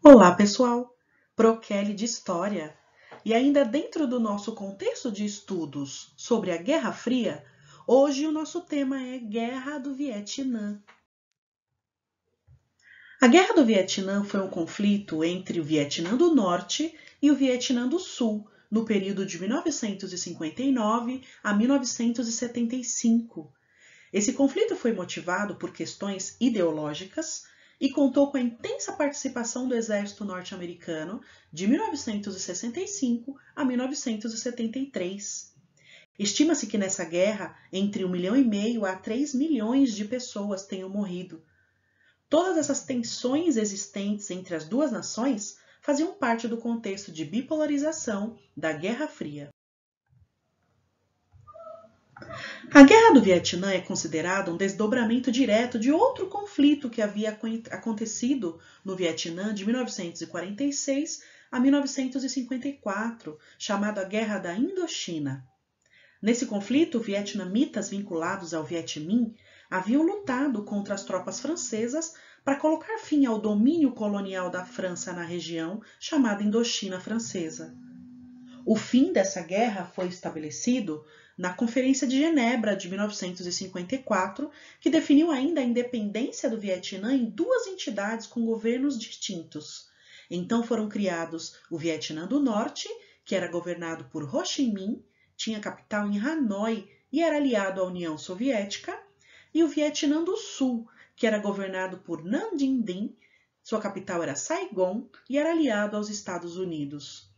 Olá, pessoal! ProKelly de História. E ainda dentro do nosso contexto de estudos sobre a Guerra Fria, hoje o nosso tema é Guerra do Vietnã. A Guerra do Vietnã foi um conflito entre o Vietnã do Norte e o Vietnã do Sul, no período de 1959 a 1975. Esse conflito foi motivado por questões ideológicas e contou com a intensa participação do exército norte-americano de 1965 a 1973. Estima-se que nessa guerra, entre 1,5 milhão a 3 milhões de pessoas tenham morrido. Todas essas tensões existentes entre as duas nações faziam parte do contexto de bipolarização da Guerra Fria. A Guerra do Vietnã é considerada um desdobramento direto de outro conflito que havia acontecido no Vietnã de 1946 a 1954, chamado a Guerra da Indochina. Nesse conflito, vietnamitas vinculados ao Viet Minh haviam lutado contra as tropas francesas para colocar fim ao domínio colonial da França na região chamada Indochina Francesa. O fim dessa guerra foi estabelecido na Conferência de Genebra de 1954, que definiu ainda a independência do Vietnã em duas entidades com governos distintos. Então foram criados o Vietnã do Norte, que era governado por Ho Chi Minh, tinha capital em Hanoi e era aliado à União Soviética, e o Vietnã do Sul, que era governado por Nam Dinh Diem, sua capital era Saigon e era aliado aos Estados Unidos.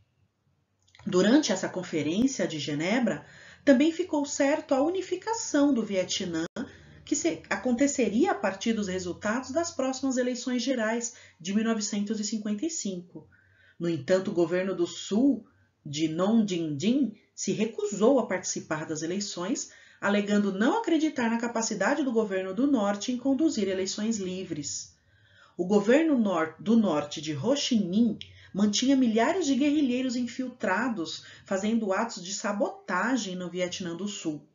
Durante essa conferência de Genebra, também ficou certo a unificação do Vietnã, que aconteceria a partir dos resultados das próximas eleições gerais de 1955. No entanto, o governo do Sul, de Nam Dinh Diem, se recusou a participar das eleições, alegando não acreditar na capacidade do governo do Norte em conduzir eleições livres. O governo do Norte de Ho Chi Minh mantinha milhares de guerrilheiros infiltrados, fazendo atos de sabotagem no Vietnã do Sul.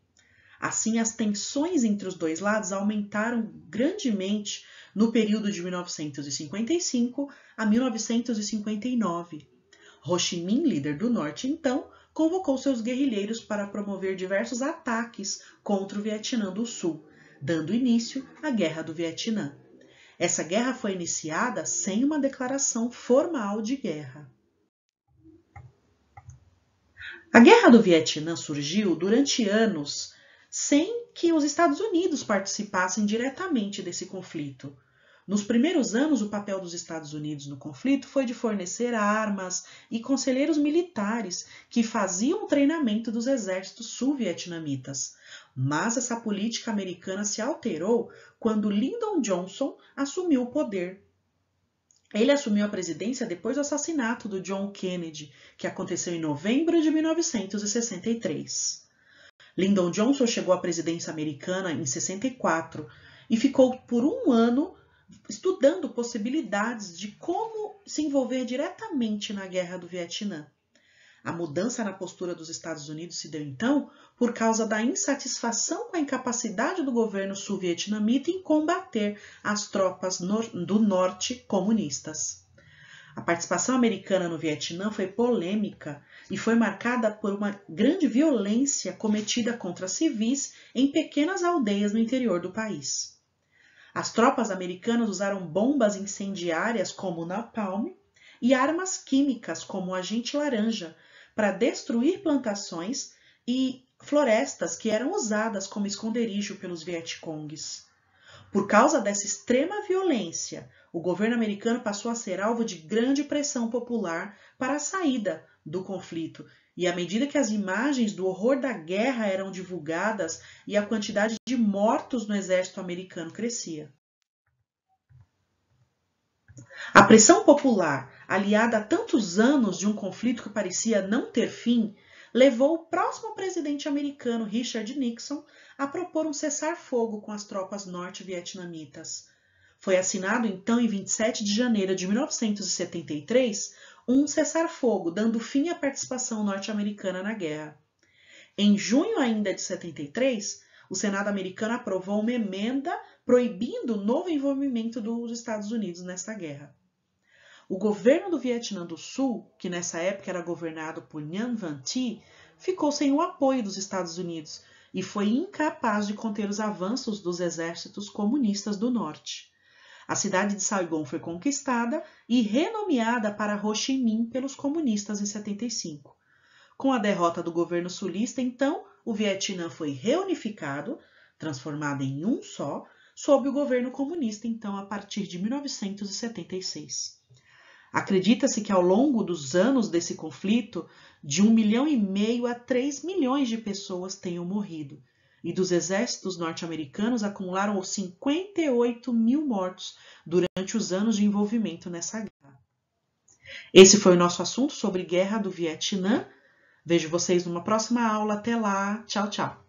Assim, as tensões entre os dois lados aumentaram grandemente no período de 1955 a 1959. Ho Chi Minh, líder do Norte, então, convocou seus guerrilheiros para promover diversos ataques contra o Vietnã do Sul, dando início à Guerra do Vietnã. Essa guerra foi iniciada sem uma declaração formal de guerra. A Guerra do Vietnã surgiu durante anos sem que os Estados Unidos participassem diretamente desse conflito. Nos primeiros anos, o papel dos Estados Unidos no conflito foi de fornecer armas e conselheiros militares que faziam o treinamento dos exércitos sul-vietnamitas. Mas essa política americana se alterou quando Lyndon Johnson assumiu o poder. Ele assumiu a presidência depois do assassinato do John Kennedy, que aconteceu em novembro de 1963. Lyndon Johnson chegou à presidência americana em 64 e ficou por um ano estudando possibilidades de como se envolver diretamente na Guerra do Vietnã. A mudança na postura dos Estados Unidos se deu, então, por causa da insatisfação com a incapacidade do governo sul-vietnamita em combater as tropas do norte comunistas. A participação americana no Vietnã foi polêmica e foi marcada por uma grande violência cometida contra civis em pequenas aldeias no interior do país. As tropas americanas usaram bombas incendiárias como o napalm e armas químicas como o agente laranja para destruir plantações e florestas que eram usadas como esconderijo pelos Vietcongues. Por causa dessa extrema violência, o governo americano passou a ser alvo de grande pressão popular para a saída do conflito, e à medida que as imagens do horror da guerra eram divulgadas e a quantidade de mortos no exército americano crescia. A pressão popular, aliada a tantos anos de um conflito que parecia não ter fim, levou o próximo presidente americano, Richard Nixon, a propor um cessar-fogo com as tropas norte-vietnamitas. Foi assinado então em 27 de janeiro de 1973 um cessar-fogo, dando fim à participação norte-americana na guerra. Em junho ainda de 73, o Senado americano aprovou uma emenda proibindo o novo envolvimento dos Estados Unidos nesta guerra. o governo do Vietnã do Sul, que nessa época era governado por Nguyen Van Thi, ficou sem o apoio dos Estados Unidos e foi incapaz de conter os avanços dos exércitos comunistas do norte. A cidade de Saigon foi conquistada e renomeada para Ho Chi Minh pelos comunistas em 75. Com a derrota do governo sulista, então, o Vietnã foi reunificado, transformado em um só, sob o governo comunista, então, a partir de 1976. Acredita-se que ao longo dos anos desse conflito, de 1,5 milhão a 3 milhões de pessoas tenham morrido, e dos exércitos norte-americanos acumularam 58 mil mortos durante os anos de envolvimento nessa guerra. Esse foi o nosso assunto sobre Guerra do Vietnã. Vejo vocês numa próxima aula. Até lá. Tchau, tchau.